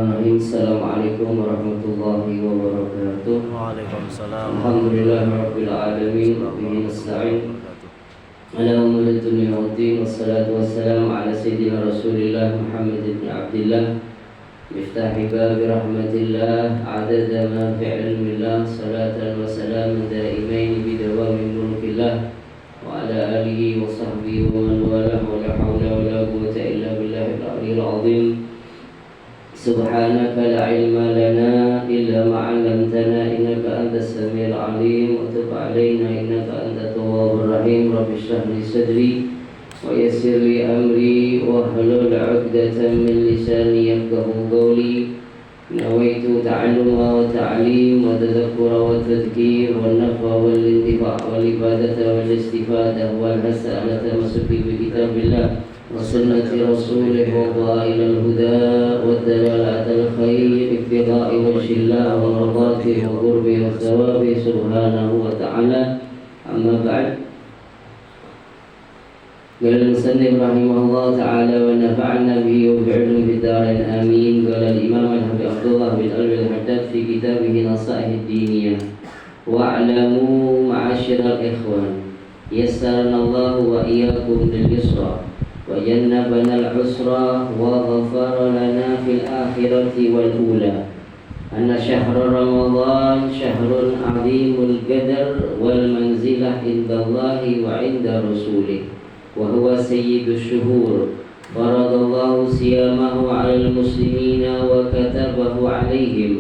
Bismillahirrahmanirrahim. Assalamualaikum warahmatullahi wabarakatuh. Waalaikumsalam. Alhamdulillahirabbil alamin. Bihi nasta'in. Ala umuri dunya waddin. Wassalatu wassalamu ala sayyidina Rasulillah Muhammad ibn Abdillah. Miftahi babi rahmatillah. Adada ma fi ilmillah. Salatan wa salaman daimain bidawami mulkillah. Wa ala alihi wa sahbihi wa man walah. Wa la hawla wa la quwwata illa billahil aliyyil azim. سبحانك لا علم لنا إلا ما علمتنا إنك أنت السميع العليم وتب علينا إنك أنت التواب الرحيم رب اشرح لي صدري ويسر لي أمري واحلل عقدة من لساني يفقهوا قولي نويت تعلم وتعليم وتذكر والتذكير والنفع والانتفاع والإفادة والاستفادة والمسألة مسك بكتاب الله وسنة رسوله وضائل الهدى والدلالة الخير ابتغاء وجه الله ومرضاته وقربه وثوابه سبحانه وتعالى. أما بعد، قال المصنف رحمه الله تعالى ونفعنا به وبعلم في الدارين آمين. قال الإمام الحبيب عبد الله بن ألوي الحداد في كتابه نصائح الدينية: واعلموا معاشر الإخوان يسرنا الله وإياكم لليسرى وجنبنا العسرى وغفر لنا في الآخرة والأولى أن شهر رمضان شهر عظيم القدر والمنزلة عند الله وعند رسوله وهو سيد الشهور فرض الله صيامه على المسلمين وكتبه عليهم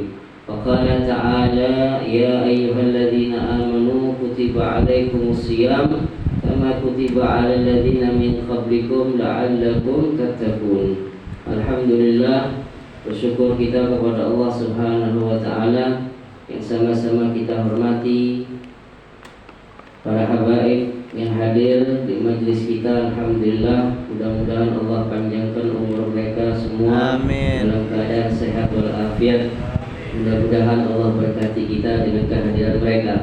فقال تعالى: يا أيها الذين آمنوا كتب عليكم الصيام kama kutiba 'alal ladzina min qablikum la'allakum tattaqun. Alhamdulillah, bersyukur kita kepada Allah Subhanahu wa taala yang sama-sama kita hormati, para habaib yang hadir di majlis kita. Alhamdulillah, mudah-mudahan Allah panjangkan umur mereka semua. Amin. Dalam keadaan sehat walafiat. Mudah-mudahan Allah berkati kita dengan kehadiran mereka.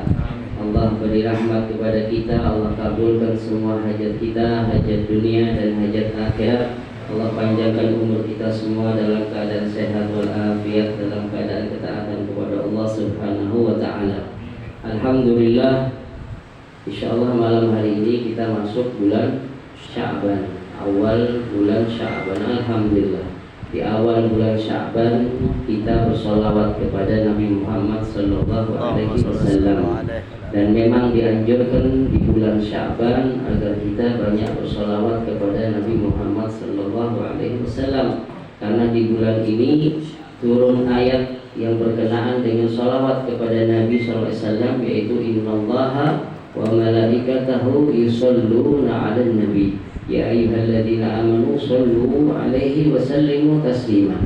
Allah beri rahmat kepada kita, Allah kabulkan semua hajat kita, hajat dunia dan hajat akhirat. Allah panjangkan umur kita semua dalam keadaan sehat walafiat, dalam keadaan ketaatan kepada Allah Subhanahu wa taala. Alhamdulillah, insyaallah malam hari ini kita masuk bulan Sya'ban, awal bulan Sya'ban. Alhamdulillah, di awal bulan Sya'ban kita bersolawat kepada Nabi Muhammad sallallahu alaihi wasallam. Dan memang dianjurkan di bulan Sya'ban agar kita banyak bersolawat kepada Nabi Muhammad sallallahu alaihi wasallam, karena di bulan ini turun ayat yang berkenaan dengan solawat kepada Nabi sallallahu alaihi wasallam, yaitu innallaha wa malaikatahu yusholluna 'alan nabi ya ayyuhalladzina amanu shollu 'alaihi wa sallimu taslima.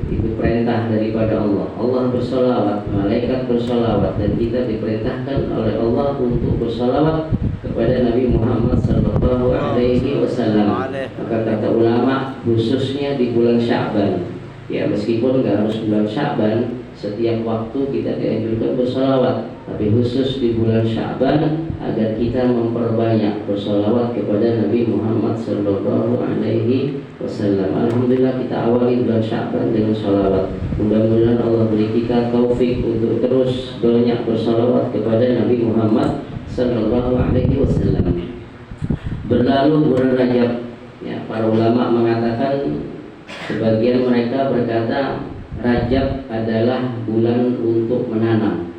Itu perintah daripada Allah. Allah bersolawat, malaikat bersolawat, dan kita diperintahkan oleh Allah untuk bersolawat kepada Nabi Muhammad sallallahu alaihi wasallam. Maka kata ulama, khususnya di bulan Sya'ban, ya meskipun nggak harus bulan Sya'ban, setiap waktu kita dianjurkan bersolawat, tapi khusus di bulan Sya'ban agar kita memperbanyak bersolawat kepada Nabi Muhammad sallallahu alaihi wasallam. Alhamdulillah, kita awali bulan Sya'ban dengan solawat. Mudah-mudahan Allah beri kita taufik untuk terus banyak bersolawat kepada Nabi Muhammad sallallahu alaihi wasallam. Berlalu bulan Rajab, ya, para ulama mengatakan, sebagian mereka berkata Rajab adalah bulan untuk menanam,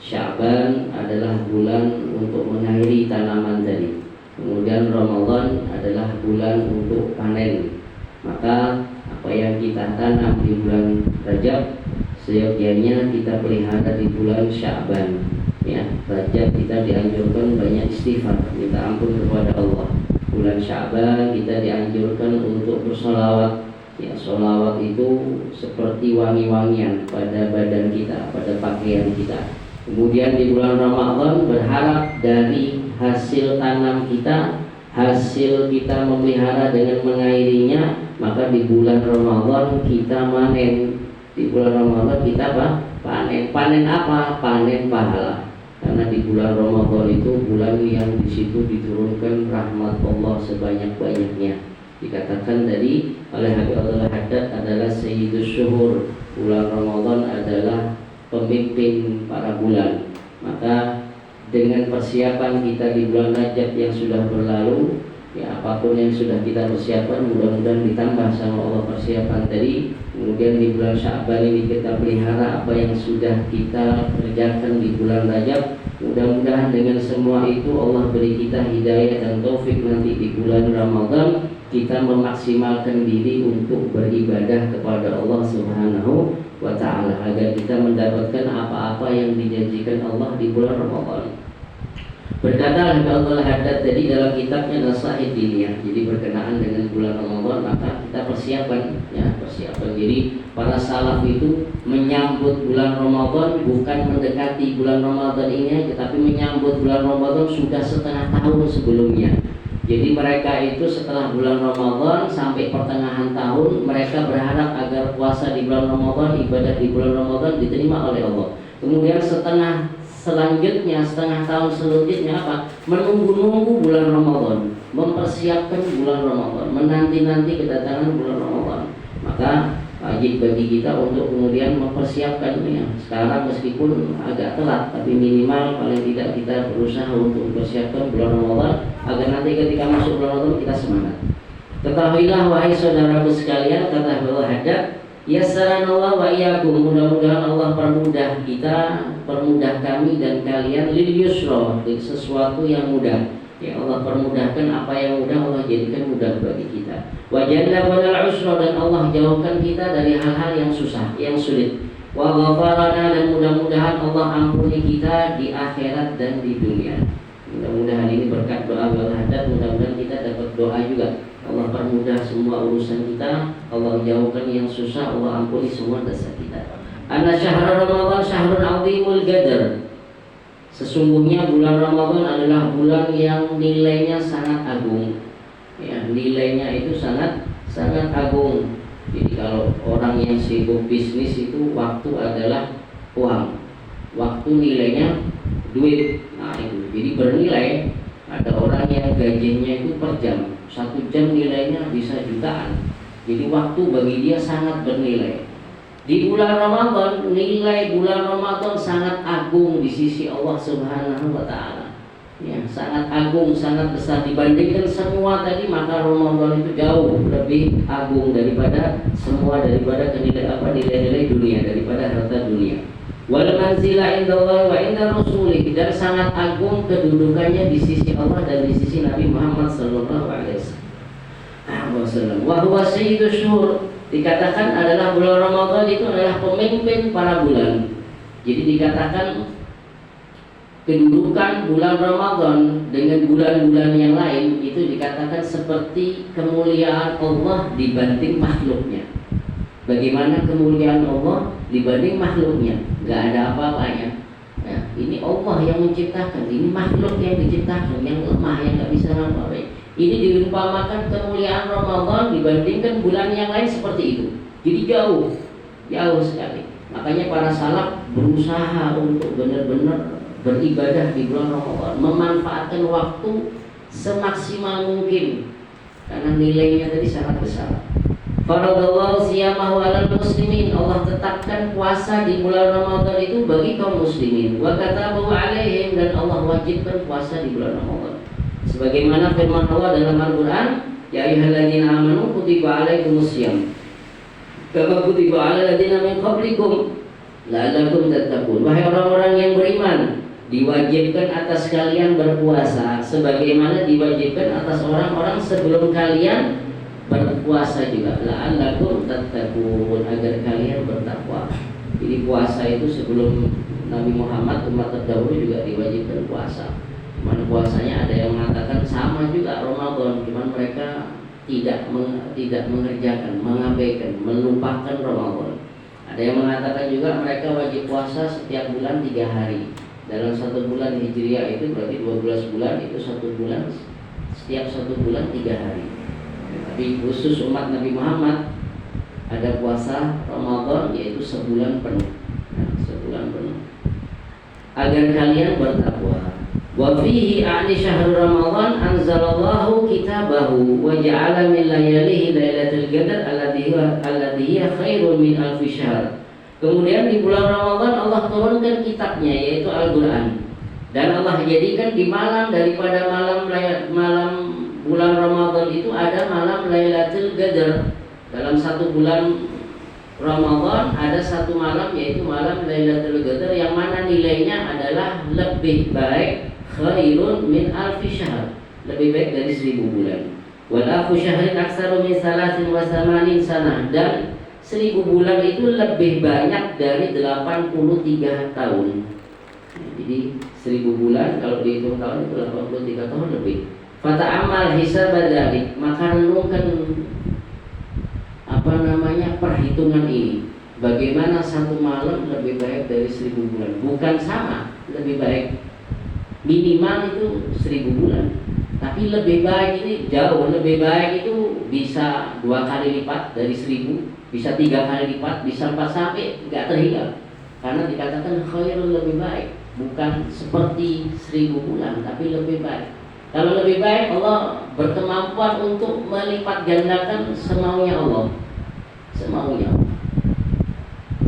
Sya'ban adalah bulan untuk mengairi tanaman tadi, kemudian Ramadan adalah bulan untuk panen. Maka apa yang kita tanam di bulan Rajab seyogianya kita pelihara di bulan Sya'ban. Ya, Rajab kita dianjurkan banyak istighfar, minta ampun kepada Allah. Bulan Sya'ban kita dianjurkan untuk bersolawat. Ya, solawat itu seperti wangi-wangian pada badan kita, pada pakaian kita. Kemudian di bulan Ramadan berharap dari hasil tanam kita, hasil kita memelihara dengan mengairinya, maka di bulan Ramadan kita manen. Di bulan Ramadan kita apa? Panen. Panen apa? Panen pahala. Karena di bulan Ramadan itu bulan yang di situ diturunkan rahmat Allah sebanyak-banyaknya. Dikatakan tadi oleh Habib Abdullah Haddad adalah Sayyidus Syuhur, bulan Ramadan adalah pemimpin para bulan. Maka dengan persiapan kita di bulan Rajab yang sudah berlalu, ya apapun yang sudah kita persiapkan, mudah-mudahan ditambah sama Allah persiapan tadi. Kemudian di bulan Sya'ban ini kita pelihara apa yang sudah kita kerjakan di bulan Rajab. Mudah-mudahan dengan semua itu Allah beri kita hidayah dan taufik nanti di bulan Ramadan kita memaksimalkan diri untuk beribadah kepada Allah Subhanahu wa ta'ala, agar kita mendapatkan apa-apa yang dijanjikan Allah di bulan Ramadan. Berkata Habib Abdullah Haddad tadi dalam kitabnya Nasaih Diniyah, jadi berkenaan dengan bulan Ramadan maka kita persiapan diri. Para salaf itu menyambut bulan Ramadan bukan mendekati bulan Ramadan ini, tetapi menyambut bulan Ramadan sudah setengah tahun sebelumnya. Jadi mereka itu setelah bulan Ramadan sampai pertengahan tahun mereka berharap agar puasa di bulan Ramadan, ibadah di bulan Ramadan diterima oleh Allah. Kemudian setengah tahun selanjutnya apa? Menunggu-nunggu bulan Ramadan, mempersiapkan bulan Ramadan, menanti-nanti kedatangan bulan Ramadan. Maka wajib bagi kita untuk kemudian mempersiapkannya. Sekarang meskipun agak telat, tapi minimal paling tidak kita berusaha untuk mempersiapkan bulan Ramadan agar nanti ketika masuk bulan Ramadan kita semangat. Ketahuilah wahai saudaraku sekalian, kata Abdullah Haddad, yassarana wa iyyakum, mudah-mudahan Allah permudah kita, permudah kami dan kalian lil yusra, sesuatu yang mudah. Ya Allah permudahkan apa yang mudah, Allah jadikan mudah bagi kita. Wa jannabana al-usra, dan Allah jauhkan kita dari hal-hal yang susah, yang sulit. Wa ghafarana, dan mudah-mudahan Allah ampuni kita di akhirat dan di dunia. Mudah-mudahan ini berkat doa Abdullah Haddad, mudah-mudahan kita dapat doa juga. Allah permudah semua urusan kita, Allah jauhkan yang susah, Allah ampuni semua dosa kita. Anna syahrul Ramadan syahrun 'azimul qadar. Sesungguhnya bulan Ramadan adalah bulan yang nilainya sangat agung. Ya, nilainya itu sangat agung. Jadi kalau orang yang sibuk bisnis itu waktu adalah uang. Waktu nilainya duit. Nah, itu. Jadi bernilai. Ada orang yang gajinya itu per jam. 1 jam nilainya bisa jutaan. Jadi waktu bagi dia sangat bernilai. Di bulan Ramadan, nilai bulan Ramadan sangat agung di sisi Allah Subhanahu wa ta'ala. Ya, sangat agung, sangat besar dibandingkan semua tadi, maka Ramadan itu jauh lebih agung daripada nilai-nilai dunia, daripada harta dunia. Wal manzilah indallah wa inda rasulih, dan sangat agung kedudukannya di sisi Allah dan di sisi Nabi Muhammad sallallahu alaihi wasallam. Wa huwa sayyidus syuhur, dikatakan adalah bulan Ramadan itu adalah pemimpin para bulan. Jadi dikatakan kedudukan bulan Ramadan dengan bulan-bulan yang lain itu dikatakan seperti kemuliaan Allah dibanding makhluknya. Bagaimana kemuliaan Allah dibanding makhluknya? Gak ada apa-apanya. Ya, ini Allah yang menciptakan, ini makhluk yang diciptakan, yang lemah, yang gak bisa apa-apa. Ini diumpamakan kemuliaan Ramadan dibandingkan bulan yang lain seperti itu. Jadi jauh sekali. Makanya para salaf berusaha untuk benar-benar beribadah di bulan Ramadan, memanfaatkan waktu semaksimal mungkin karena nilainya tadi sangat besar. Faradallahu siyamahu 'alal muslimin, Allah tetapkan puasa di bulan Ramadan itu bagi kaum muslimin. Wa katabahu 'alaihim, dan Allah wajibkan puasa di bulan Ramadan. Sebagaimana firman Allah dalam Al-Qur'an, ya ayyuhalladzina amanu kutiba 'alaikumus syiyam kama kutiba 'alal ladzina min qablikum la'allakum tattaqun. Wahai orang-orang yang beriman, diwajibkan atas kalian berpuasa sebagaimana diwajibkan atas orang-orang sebelum kalian berpuasa juga, la'allakum tattaqun, agar kalian bertakwa. Jadi puasa itu sebelum Nabi Muhammad, umat terdahulu juga diwajibkan puasa. Cuman puasanya ada yang mengatakan sama juga Ramadan, cuman mereka tidak mengerjakan, mengabaikan, melupakan Ramadan. Ada yang mengatakan juga mereka wajib puasa setiap bulan 3 hari. Dalam 1 bulan Hijriah itu berarti 12 bulan, itu 1 bulan, setiap 1 bulan 3 hari. Tapi khusus umat Nabi Muhammad ada puasa Ramadan yaitu sebulan penuh. Sebulan penuh. Agar kalian bertakwa. Wa fihi a'ni syahr Ramadan anzalallahu kitabahu wa ja'ala min layalihi lailatul qadar alladhi hiya khairun min alfi syahr. Kemudian di bulan Ramadan Allah turunkan kitabnya yaitu Al-Qur'an. Dan Allah jadikan di malam daripada malam bulan Ramadan itu ada malam Lailatul Qadar. Dalam satu bulan Ramadan ada satu malam yaitu malam Lailatul Qadar yang mana nilainya adalah lebih baik khairun min alfi syahr, lebih baik dari 1000 bulan. Wal alfu syahrin aksaru min 83 sanah, dan 1000 bulan itu lebih banyak dari 83 tahun. Jadi 1000 bulan kalau dihitung tahun itu 83 tahun lebih. Fata'amal hisab dzalik, maka renungkan perhitungan ini. Bagaimana satu malam lebih baik dari 1000 bulan? Bukan sama, lebih baik. Minimal itu 1000 bulan. Tapi lebih baik ini jauh lebih baik, itu bisa 2 kali lipat dari 1000, bisa 3 kali lipat, bisa 4 sampai nggak terhingga. Karena dikatakan khairul, lebih baik, bukan seperti 1000 bulan, tapi lebih baik. Kalau lebih baik, Allah berkemampuan untuk melipat gandakan semaunya Allah, semaunya.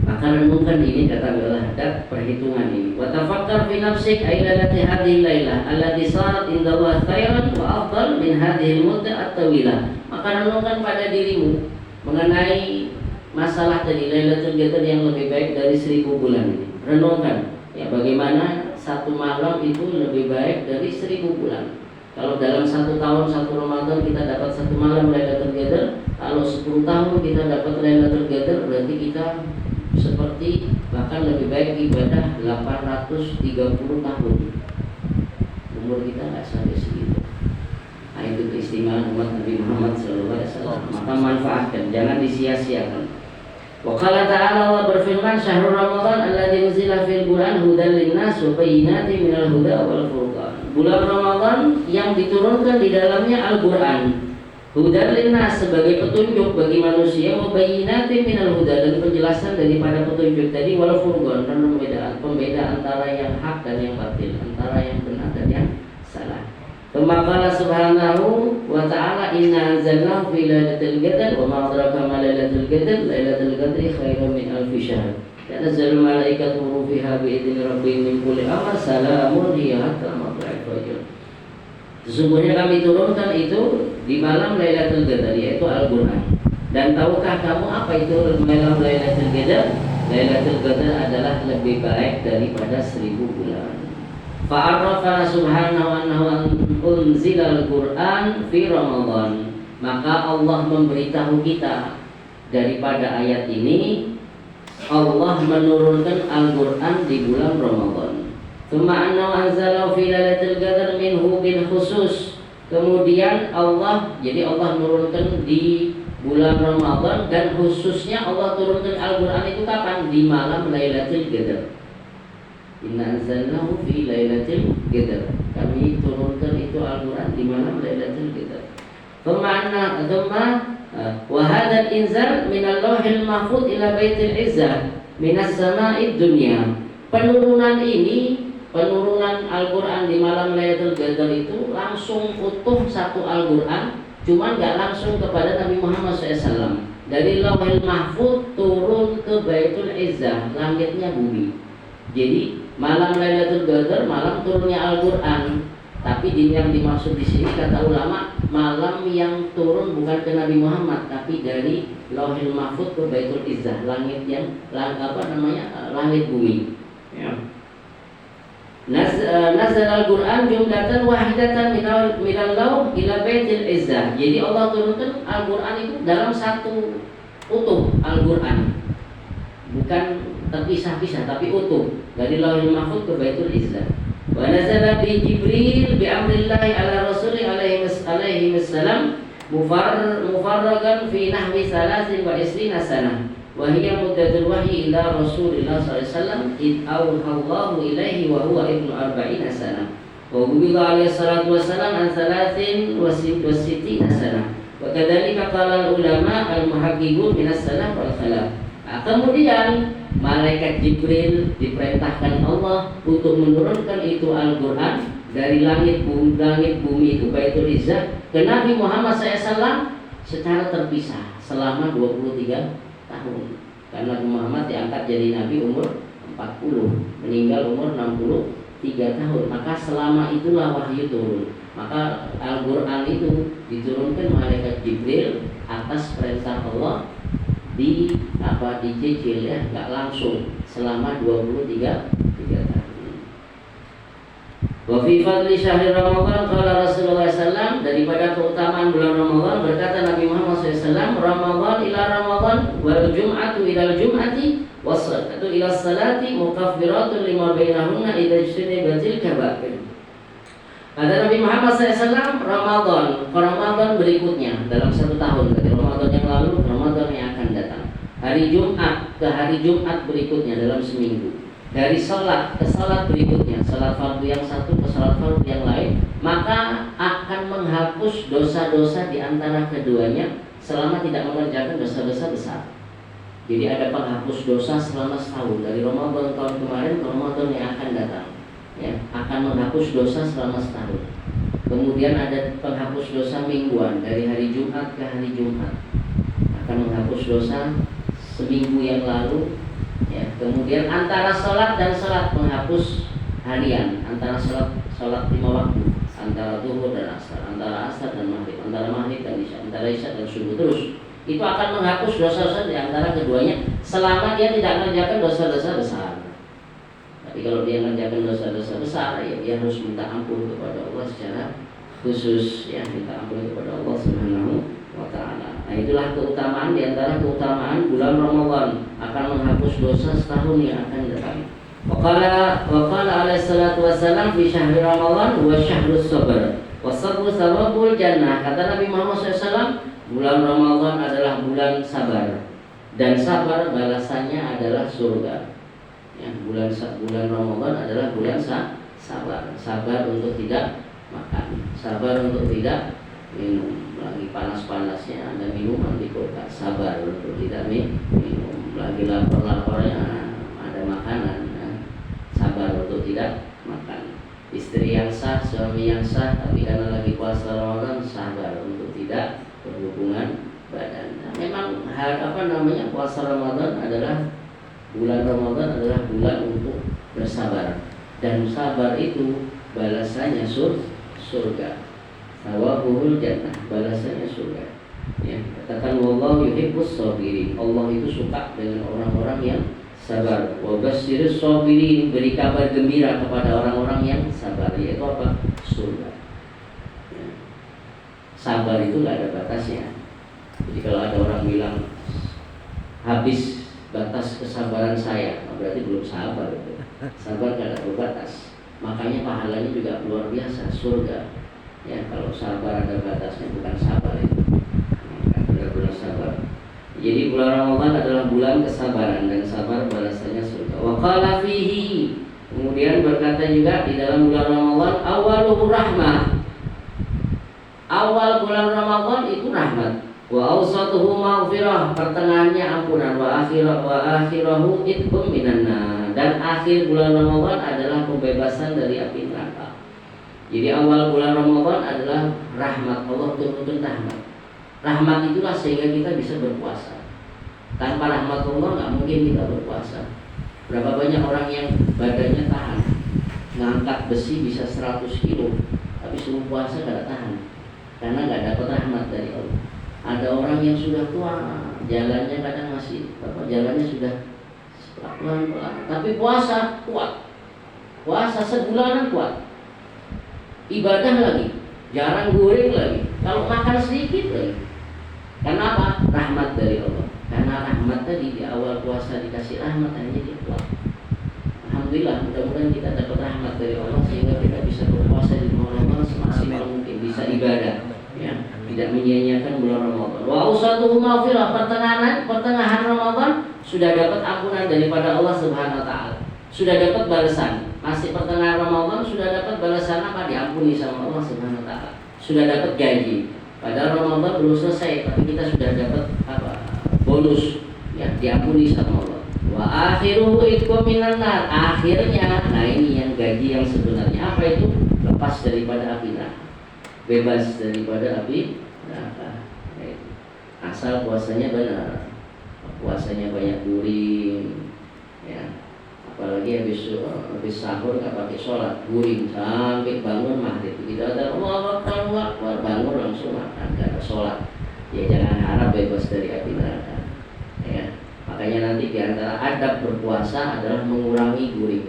Maka renungkan ini, kata Al-Haddad, perhitungan ini. Wa tafakkar fi nafsik ailalati hadhihi lailah allati sarat indallah khairan wa afdal min hadhihi al-muddah at-tawilah. Maka renungkan pada dirimu mengenai masalah tadi Lailatul Qadar yang lebih baik dari 1000 bulan ini. Renungkan ya, bagaimana satu malam itu lebih baik dari 1000 bulan. Kalau dalam 1 tahun 1 Ramadan kita dapat 1 malam Lailatul Qadar, kalau 10 tahun kita dapat Lailatul Qadar, berarti kita seperti bahkan lebih baik ibadah 830 tahun. Umur kita nggak sampai segitu. Nah, itu keistimewaan umat Nabi Muhammad SAW. Maka manfaatkan, jangan disia-siakan. Wa qala ta'ala, Allah berfirman, syahrul Ramadan alladzi unzila fil Qur'an hudan linnas wa bayyinatin minal huda wal furqan. Bulan Ramadan yang diturunkan di dalamnya Al-Qur'an, hudan linnas sebagai petunjuk bagi manusia, wa bayyinatin minal huda, dan penjelasan daripada petunjuk tadi, wal furqan, dan pembeda antara yang hak dan yang batil, antara yang benar dan yang salah. Qala subhanahu wa ta'ala, inna anzalnahu fi lailatul qadar wa ma adraka ma lailatul qadar, lailatul qadri khairun min alfi syahr. Tanazzalul malaikatu fiha bi idzni rabbihim min kulli amr, salamun hiya hatta matla'il fajr. Sesungguhnya kami turunkan itu di malam Lailatul Qadar, yaitu Al-Qur'an. Dan tahukah kamu apa itu malam Lailatul Qadar? Lailatul Qadar adalah lebih baik daripada 1000 bulan. Fa'arrafana subhanahu annahu unzilal Qur'an fi Ramadan. Maka Allah memberitahu kita daripada ayat ini, Allah menurunkan Al-Qur'an di bulan Ramadan. Tsumma annahu anzalahu fi lailatul qadar minhu bil khusus. Kemudian Allah menurunkan di bulan Ramadan, dan khususnya Allah turunkan Al-Qur'an itu kapan? Di malam Lailatul Qadar. Inna anzalnahu fi lailatul qadar. Kami turunkan itu Al-Qur'an di malam Lailatul Qadar. Thumma wa hadzal inzal min al-lauhil mahfuz ila baitil izzah minas sama'id dunya. Penurunan Al-Qur'an di malam Lailatul Qadar itu langsung utuh satu Al-Qur'an, cuma nggak langsung kepada Nabi Muhammad SAW. Dari Lauhil Mahfuz turun ke Baitul Izzah, langitnya bumi. Jadi malam Lailatul Qadar, malam turunnya Al-Qur'an. Tapi yang dimaksud di sini, kata ulama, malam yang turun bukan ke Nabi Muhammad, tapi dari Lauhil Mahfuz ke Baitul Izzah, langit yang langit bumi. Ya. Nazal Al-Qur'an jumlatan wahidatan minal lauh ila Baitul Izzah. Jadi Allah turunkan Al-Qur'an itu dalam satu utuh Al-Qur'an, bukan terpisah-pisah tapi utuh, dari Lauhil Mahfuz ke Baitul Izzah. Wa nazala bi Jibril bi amrillahi ala rasuli alaihi wassalam mufarragan fi nahwi 23 sanah. Wa hiya muddatul wahyi ila Rasulillah sallallahu alaihi wasallam id awhallahu ilaihi wa huwa ibnu 40 sanah. Wa qubila alaihi salatu wassalam an 63 sanah. Wa kadzalika qala ulama al-muhaqqiqun min as-salaf wal khalaf. Kemudian malaikat Jibril diperintahkan Allah untuk menurunkan itu Al-Qur'an dari langit bumi itu Baitul Izzah ke Nabi Muhammad SAW secara terpisah selama 23 tahun. Karena Nabi Muhammad diangkat jadi Nabi umur 40, meninggal umur 63 tahun. Maka selama itulah wahyu turun. Maka Al-Quran itu diturunkan malaikat Jibril atas perintah Allah dicicil ya, nggak langsung selama 23 tahun. Wa fi fadli syahri Ramadan qala Rasulullah sallallahu daripada keutamaan bulan Ramadan berkata Nabi Muhammad SAW, Ramadan ila Ramadan wal jum'atu ila jum'ati was salatu ila salati mukaffiratun lima bainahunna idza ijtanibatil kaba'ir. Kata Nabi Muhammad SAW, Ramadan berikutnya dalam satu tahun, dari Ramadan yang lalu, Ramadan yang akan datang. Hari Jumat ke hari Jumat berikutnya dalam seminggu. Dari salat ke salat berikutnya, salat fardu yang satu ke salat fardu yang lain, maka akan menghapus dosa-dosa di antara keduanya selama tidak mengerjakan dosa-dosa besar. Jadi ada penghapus dosa selama setahun, dari Ramadan tahun kemarin ke Ramadan yang akan datang. Ya, akan menghapus dosa selama setahun. Kemudian ada penghapus dosa mingguan dari hari Jumat ke hari Jumat, akan menghapus dosa seminggu yang lalu. Ya, kemudian antara sholat dan sholat menghapus harian, antara sholat 5 waktu, antara zuhur dan asar, antara asar dan maghrib, antara maghrib dan isya, antara isya dan subuh, terus itu akan menghapus dosa-dosa di antara keduanya selama dia tidak mengerjakan dosa-dosa besar. Tapi kalau dia mengerjakan dosa-dosa besar, ya dia harus minta ampun kepada Allah secara khusus, ya, minta ampun kepada Allah Subhanahu wa ta'ala. Nah, itulah keutamaan, di antara keutamaan bulan Ramadan akan menghapus dosa setahun yang akan datang. Waqala alaihi salatu wassalam fi syahri Ramadan wa syahrus sabr wa sabru sababul jannah. Kata Nabi Muhammad SAW, bulan Ramadan adalah bulan sabar, dan sabar balasannya adalah surga. Ya, bulan Ramadan adalah bulan sabar. Sabar untuk tidak makan, sabar untuk tidak minum. Lagi panas-panasnya ada minuman di kulkas, sabar untuk tidak minum. Lagi lapar-laparnya ada makanan, ya, sabar untuk tidak makan. Istri yang sah, suami yang sah, tapi karena lagi puasa Ramadan, sabar untuk tidak berhubungan badan. Nah, memang puasa Ramadan adalah bulan Ramadan adalah bulan untuk bersabar, dan sabar itu balasannya surga. Thawabuhul jannah, balasannya surga. Ya, katakan wallahu yuhibbus sabirin. Allah itu suka dengan orang-orang yang sabar. Wa basyirus sabirin, beri kabar gembira kepada orang-orang yang sabar, yaitu apa? Surga. Ya. Sabar itu enggak ada batasnya. Jadi kalau ada orang bilang habis batas kesabaran saya, berarti belum sabar. Sabar tidak ada batas, makanya pahalanya juga luar biasa, surga. Ya, kalau sabar ada batasnya, bukan sabar itu, benar-benar sabar. Jadi bulan Ramadan adalah bulan kesabaran, dan sabar balasannya surga. Wa qala fihi, kemudian berkata juga di dalam bulan Ramadan, awaluhu rahmah. Awal bulan Ramadan itu rahmat. Wa awsatuhu maghfirah, pertengahannya ampunan. Wa akhirahu itqum minan nar, dan akhir bulan Ramadan adalah pembebasan dari api neraka. Jadi awal bulan Ramadan adalah rahmat, Allah turunkan rahmat. Rahmat itulah sehingga kita bisa berpuasa. Tanpa rahmat Allah nggak mungkin kita berpuasa. Berapa banyak orang yang badannya tahan, ngangkat besi bisa 100 kilo, tapi suruh puasa nggak tahan, karena nggak dapat rahmat dari Allah. Ada orang yang sudah tua, jalannya kadang masih jalannya sudah pelan-pelan, tapi puasa kuat, puasa sebulanan kuat, ibadah lagi, jarang goreng lagi, kalau makan sedikit lagi. Kenapa? Rahmat dari Allah. Karena rahmat tadi di awal puasa dikasih rahmat, hanya dia kuat. Alhamdulillah, mudah-mudahan kita dapat rahmat dari Allah sehingga kita bisa berpuasa di bulan Ramadan semaksimal mungkin, bisa ibadah, ya, tidak menyia-nyiakan bulan Ramadan. Wa usatuhu maghfirah, pertengahan Ramadan sudah dapat ampunan daripada Allah Subhanahu wa taala. Sudah dapat balasan. Masih pertengahan Ramadan sudah dapat balasan apa? Diampuni sama Allah Subhanahu wa taala. Sudah dapat gaji. Padahal Ramadan belum selesai, tapi kita sudah dapat apa? Bonus, ya, diampuni sama Allah. Wa akhiruhu itqum minan nar. Akhirnya, nah ini yang gaji yang sebenarnya apa itu? lepas daripada api neraka, bebas daripada api neraka. Asal puasanya benar, puasanya banyak guring, ya. Apalagi habis sahur nggak pakai sholat, guring sampai bangun maghrib. Tidak ada Allah Akbar, bangun langsung makan, nggak ada sholat. Ya jangan harap bebas dari api neraka. Ya. Makanya nanti diantara adab berpuasa adalah mengurangi guring.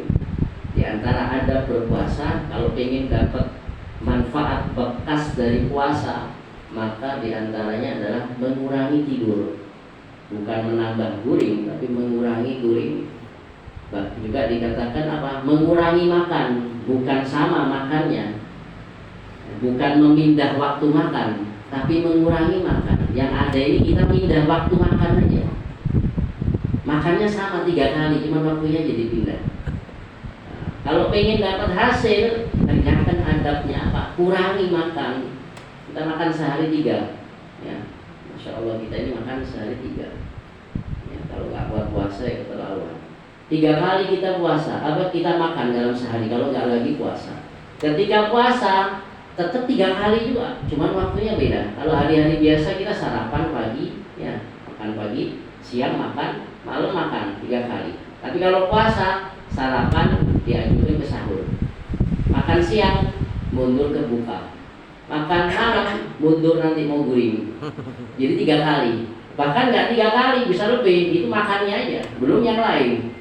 Di antara adab berpuasa, kalau ingin dapat manfaat bekas dari puasa, maka diantaranya adalah mengurangi tidur, bukan menambah guring, tapi mengurangi guring. Juga dikatakan apa? Mengurangi makan, bukan sama makannya, bukan memindah waktu makan, tapi mengurangi makan. Yang ada ini kita pindah waktu makan aja. Makannya sama 3 kali, cuma waktunya jadi pindah. Nah, kalau pengen dapat hasil, kerjakan adabnya apa? Kurangi makan. Kita makan sehari 3, ya. Masya Allah kita ini makan sehari 3. Ya, kalau nggak buat puasa ya keterlaluan. 3 kali kita puasa, apa kita makan dalam sehari kalau nggak lagi puasa. Ketika puasa tetap 3 kali juga, cuman waktunya beda. Kalau hari-hari biasa kita sarapan pagi, ya makan pagi, siang makan, malam makan 3 kali. Tapi kalau puasa sarapan diajukan ke sahur, makan siang mundur ke buka, makan malam mundur nanti mau guring. Jadi 3 kali. Bahkan nggak 3 kali, bisa lebih. Itu makannya aja, belum yang lain.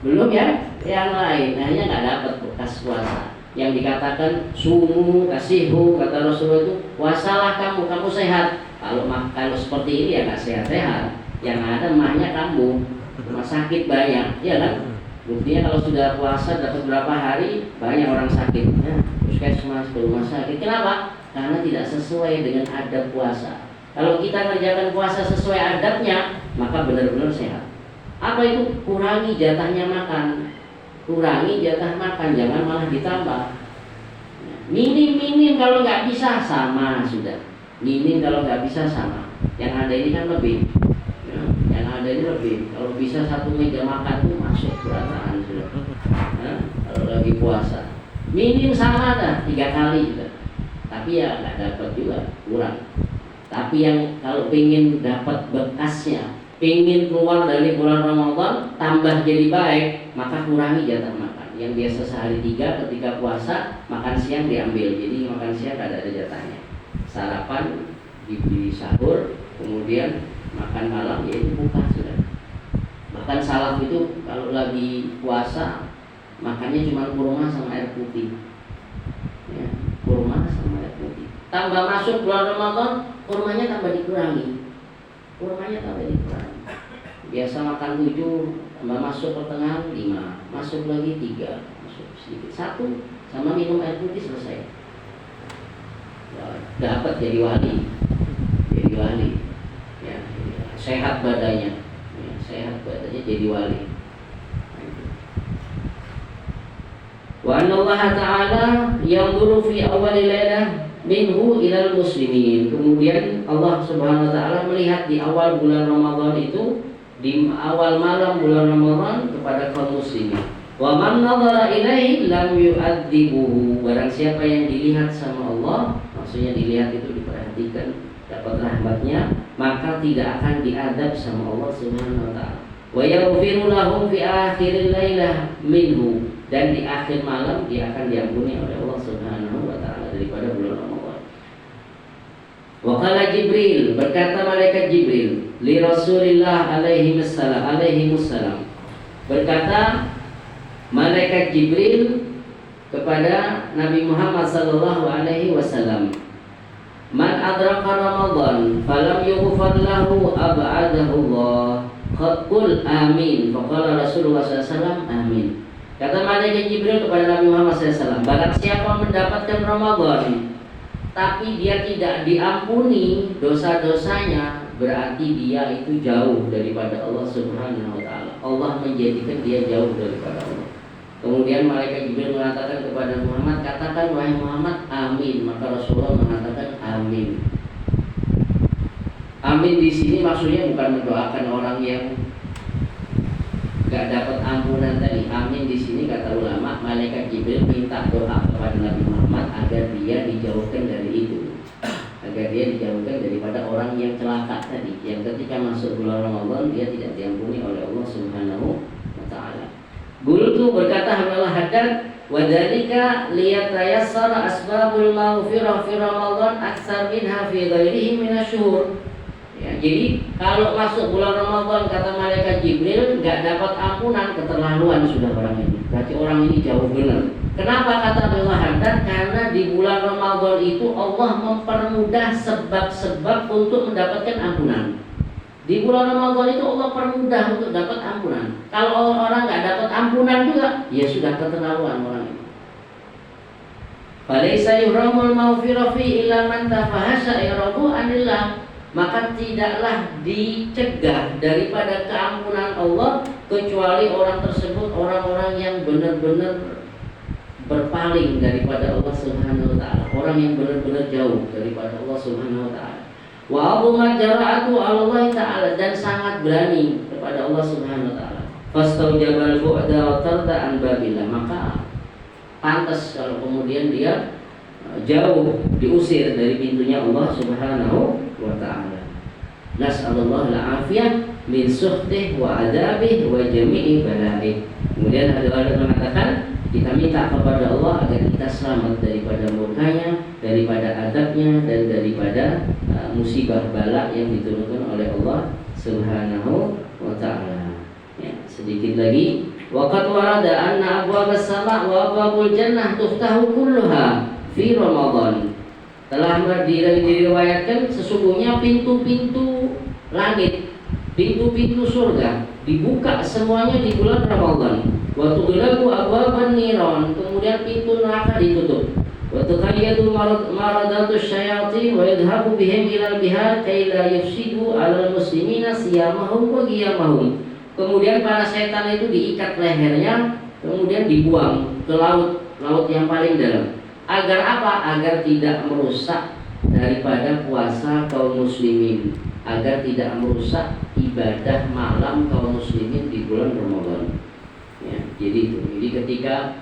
Belum ya, yang lain. Hanya nggak dapat bekas puasa. Yang dikatakan sumu kasihu, kata Rasulullah itu puasalah kamu sehat. Kalau seperti ini ya nggak sehat-sehat. Yang ada mahnya kamu rumah sakit banyak, ya kan? Buktinya kalau sudah puasa dapat berapa hari banyak orang sakit. Ya, puskesmas ke rumah sakit. Kenapa? Karena tidak sesuai dengan adab puasa. Kalau kita kerjakan puasa sesuai adabnya, maka benar-benar sehat. Apa itu? Kurangi jatahnya makan, kurangi jatah makan, jangan malah ditambah. Minim kalau nggak bisa sama sudah. Minim kalau nggak bisa sama. Yang ada ini kan lebih. Ya, yang ada ini lebih. Kalau bisa 1 meja makan itu masuk berataan sudah. Nah, kalau lagi puasa, minim sama dah 3 kali juga. Tapi ya nggak dapat juga, kurang. Tapi yang kalau pengen dapat bekasnya, pengen keluar dari bulan Ramadan tambah jadi baik, maka kurangi jatah makan. Yang biasa sehari 3 ketika puasa, makan siang diambil. Jadi makan siang ada jatahnya. Sarapan di sahur, kemudian makan malam yaitu buka sudah. Bahkan salaf itu kalau lagi puasa makannya cuma kurma sama air putih. Ya, kurma sama air putih. Tambah masuk bulan Ramadan, kurmanya tambah dikurangi. Biasa makan 7, tambah masuk pertengahan 5, masuk lagi 3, masuk sedikit 1, sama minum air putih selesai. Dapat jadi wali, ya, sehat badannya, jadi wali. Wa anna Allah Ta'ala yanzuru fi awwali lailah minhu ilal muslimin. Kemudian Allah Subhanahu wa taala melihat di awal bulan Ramadan itu, di awal malam bulan Ramadan kepada kaum muslimin. Wa man nadhara ilaihi lam yu'adzibuhu. Barang siapa yang dilihat sama Allah, maksudnya dilihat itu diperhatikan, dapat rahmatnya, maka tidak akan diadab sama Allah Subhanahu wa taala. Wa yaghfiru lahum fi akhiril lailah minhu. Dan di akhir malam dia akan diampuni oleh Allah Subhanahu wa taala daripada bulan Ramadan. Wa qala Jibril, berkata malaikat Jibril li Rasulillah alaihi wassalam. Berkata malaikat Jibril kepada Nabi Muhammad sallallahu alaihi wasallam, man adraka Ramadan falam yughfar lahu ab'adahu Allah. Qul amin. Faqala Rasulullah sallallahu alaihi wasallam amin. Kata malaikat Jibril kepada Nabi Muhammad SAW, barang siapa mendapatkan Ramadan tapi dia tidak diampuni dosa-dosanya, berarti dia itu jauh daripada Allah Subhanahu wa taala. Allah menjadikan dia jauh daripada Allah. Kemudian malaikat Jibril mengatakan kepada Muhammad, katakan wahai Muhammad, amin. Maka Rasulullah mengatakan amin. Amin di sini maksudnya bukan mendoakan orang yang nggak dapat ampunan tadi. Amin di sini kata ulama, malaikat Jibril minta doa kepada Nabi Muhammad agar dia dijauhkan dari itu, agar dia dijauhkan daripada orang yang celaka tadi, yang ketika masuk bulan Ramadan dia tidak diampuni oleh Allah Subhanahu wa taala. Guru berkata Hamzah Haddad, wa dzalika liyatayassara asbabul maghfirah fi Ramadan aktsar minha fi ghairihi minasyhur. Ya, jadi kalau masuk bulan Ramadan kata malaikat Jibril nggak dapat ampunan, keterlaluan sudah orang ini. Berarti orang ini jauh benar. Kenapa kata Hamzah Haddad? Karena di bulan Ramadan itu Allah mempermudah sebab-sebab untuk mendapatkan ampunan. Di bulan Ramadan itu Allah permudah untuk dapat ampunan. Kalau orang nggak dapat ampunan juga, ya sudah keterlaluan orang ini. Falaisa yuhramul maghfirah fi illa man tafahasha irabu anillah. Maka tidaklah dicegah daripada keampunan Allah kecuali orang tersebut orang-orang yang benar-benar berpaling daripada Allah Subhanahu wa taala, orang yang benar-benar jauh daripada Allah Subhanahu wa taala. Wa abumat jara'atu Allah taala, dan sangat berani kepada Allah Subhanahu wa taala. Fastaujabal bu'da wa tarda an babillah, maka pantas kalau kemudian dia jauh, diusir dari pintunya Allah Subhanahu wa ta'ala. Nas'alullah al-afiyah min suhtih wa adabih wa jami'i balaih. Kemudian ada orang mengatakan kita minta kepada Allah agar kita selamat daripada murkanya, daripada adabnya, dan daripada musibah bala yang diturunkan oleh Allah Subhanahu wa ta'ala. Ya, sedikit lagi, waqad warada anna abwabas sama' wa abwabul jannah tuftahu kulluha fi Ramadan. Telah diriwayatkan sesungguhnya pintu-pintu langit, pintu-pintu surga dibuka semuanya di bulan Ramadan. Wa tughlaqu abwaban niran, kemudian pintu neraka ditutup. Wa tuqayyadu maradatu syayatin wa yadhhabu bihim ila al-bihar kay la yufsidu 'ala al-muslimina siyamahum wa qiyamahum. Kemudian para setan itu diikat lehernya, kemudian dibuang ke laut yang paling dalam. Agar apa? Agar tidak merusak daripada puasa kaum muslimin, agar tidak merusak ibadah malam kaum muslimin di bulan Ramadan. Ya, jadi itu. Jadi ketika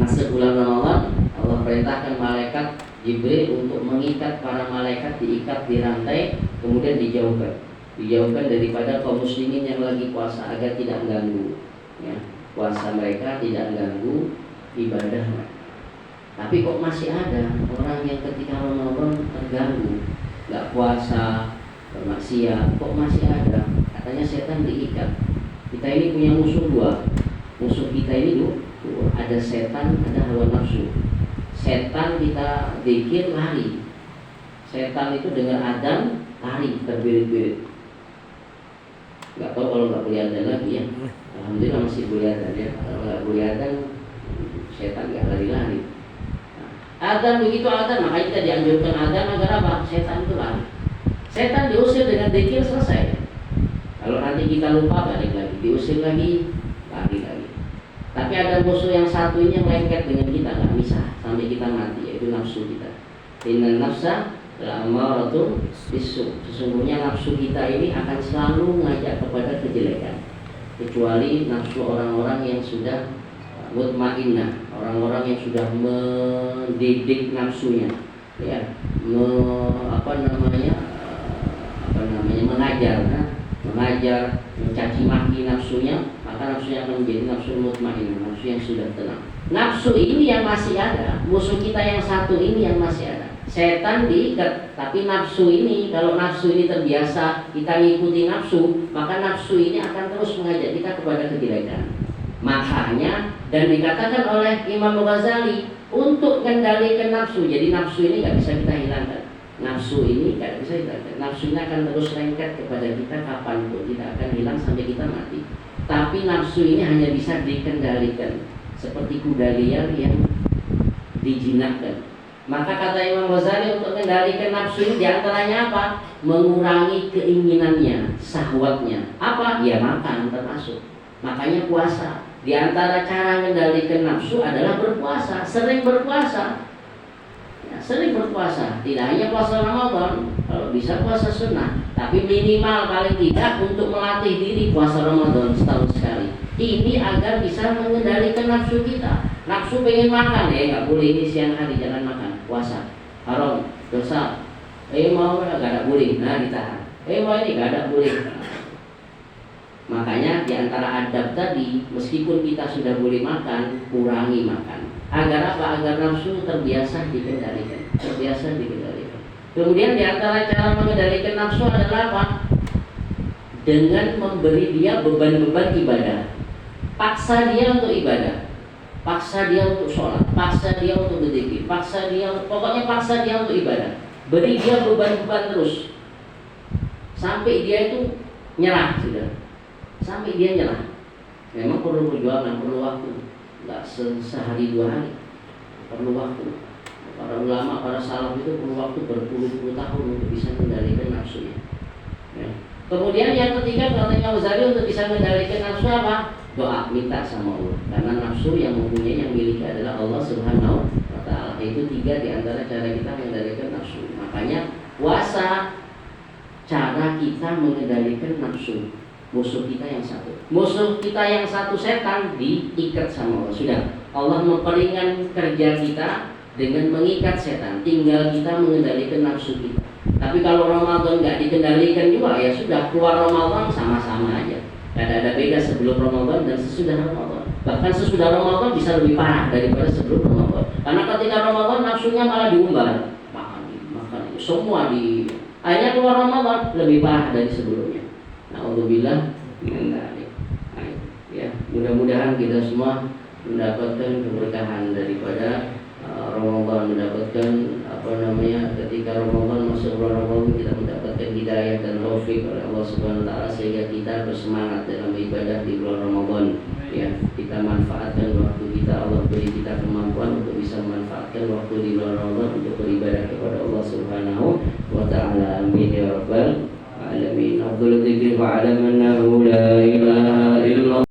masuk bulan Ramadan, Allah perintahkan malaikat Jibril untuk mengikat para malaikat, diikat di rantai, kemudian dijauhkan daripada kaum muslimin yang lagi puasa agar tidak mengganggu. Ya, puasa mereka tidak mengganggu ibadah mereka. Tapi kok masih ada orang yang ketika Ramadan terganggu, nggak puasa, bermaksiat, kok masih ada? Katanya setan diikat. Kita ini punya musuh dua. Musuh kita ini dua. Ada setan, ada hawa nafsu. Setan kita zikir lari. Setan itu dengar adzan lari terbirit-birit. Nggak tahu kalau nggak boleh adzan lagi ya. Alhamdulillah masih boleh adzan ya. Kalau nggak boleh adzan, setan nggak lari-lari. Adzan begitu adzan, makanya kita dianjurkan adzan agar apa? Setan itu lari. Setan diusir dengan zikir selesai. Kalau nanti kita lupa balik lagi, diusir lagi, lari lagi. Tapi ada musuh yang satu ini yang lengket dengan kita, nggak bisa sampai kita mati, yaitu nafsu kita. Inna nafsa la'amaratun bisu. Sesungguhnya nafsu kita ini akan selalu mengajak kepada kejelekan, kecuali nafsu orang-orang yang sudah mutmainnah, orang-orang yang sudah mendidik nafsunya, ya, mengajar, mencaci maki nafsunya, maka nafsunya akan menjadi nafsu mutmainnah, nafsu yang sudah tenang. Nafsu ini yang masih ada, musuh kita yang satu ini yang masih ada. Setan diikat, tapi nafsu ini, kalau nafsu ini terbiasa kita ngikuti nafsu, maka nafsu ini akan terus mengajak kita kepada kejelekan. Makanya dan dikatakan oleh Imam Ghazali untuk mengendalikan nafsu. Jadi nafsu ini nggak bisa kita hilangkan. Nafsu ini nggak bisa kita hilangkan. Nafsu ini akan terus lengket kepada kita kapanpun, tidak akan hilang sampai kita mati. Tapi nafsu ini hanya bisa dikendalikan, seperti kuda liar yang dijinakkan. Maka kata Imam Ghazali untuk mengendalikan nafsu ini diantaranya apa? Mengurangi keinginannya, syahwatnya. Apa? Ya makan termasuk. Makanya puasa. Di antara cara mengendalikan nafsu adalah berpuasa, sering berpuasa. Ya, sering berpuasa, tidak hanya puasa Ramadan, kalau bisa puasa sunnah, tapi minimal paling tidak untuk melatih diri puasa Ramadan setahun sekali. Ini agar bisa mengendalikan nafsu kita. Nafsu pengen makan, nggak boleh ini siang hari jangan makan, puasa, haram, dosa. Mau nggak boleh, nah ditahan. Mau ini nggak ada boleh. Makanya di antara adab tadi, meskipun kita sudah boleh makan, kurangi makan. Agar apa? Agar nafsu terbiasa dikendalikan. Kemudian di antara cara mengendalikan nafsu adalah apa? Dengan memberi dia beban-beban ibadah. Paksa dia untuk ibadah, paksa dia untuk sholat, paksa dia untuk berzikir, pokoknya paksa dia untuk ibadah. Beri dia beban-beban terus sampai dia itu nyerah sudah. Sampai dia nyerah. Memang perlu perjuangan, perlu waktu. Enggak sehari dua hari. Perlu waktu. Para ulama, para salaf itu perlu waktu berpuluh-puluh tahun untuk bisa mengendalikan nafsunya. Ya. Kemudian yang ketiga katanya Ghazali untuk bisa mengendalikan nafsu apa? Doa, minta sama Allah. Karena nafsu yang mempunyai, yang miliki adalah Allah Subhanahu wa Ta'ala. Itu tiga di antara cara kita mengendalikan nafsu. Makanya puasa cara kita mengendalikan nafsu. Musuh kita yang satu setan diikat sama Allah. Sudah, Allah memperingan kerja kita dengan mengikat setan. Tinggal kita mengendalikan nafsu kita. Tapi kalau Ramadan nggak dikendalikan juga, ya sudah, keluar Ramadan sama-sama aja. Tidak ada beda sebelum Ramadan dan sesudah Ramadan. Bahkan sesudah Ramadan bisa lebih parah daripada sebelum Ramadan. Karena ketika Ramadan nafsunya malah diumbar, makan semua di. Akhirnya keluar Ramadan lebih parah dari sebelumnya. Alhamdulillah, ya, mudah-mudahan kita semua mendapatkan keberkahan daripada Ramadan, mendapatkan ketika Ramadan masuk bulan Ramadan kita mendapatkan hidayah dan taufik oleh Allah Subhanahu wa Ta'ala sehingga kita bersemangat dalam ibadah di bulan Ramadan. Ya, kita manfaatkan waktu kita, Allah beri kita kemampuan untuk bisa memanfaatkan waktu di bulan Ramadan untuk beribadah kepada Allah Subhanahu wa Ta'ala. Amin ya rabbal alamin. Afdhalul dzikri fa'alam annahu la ilaha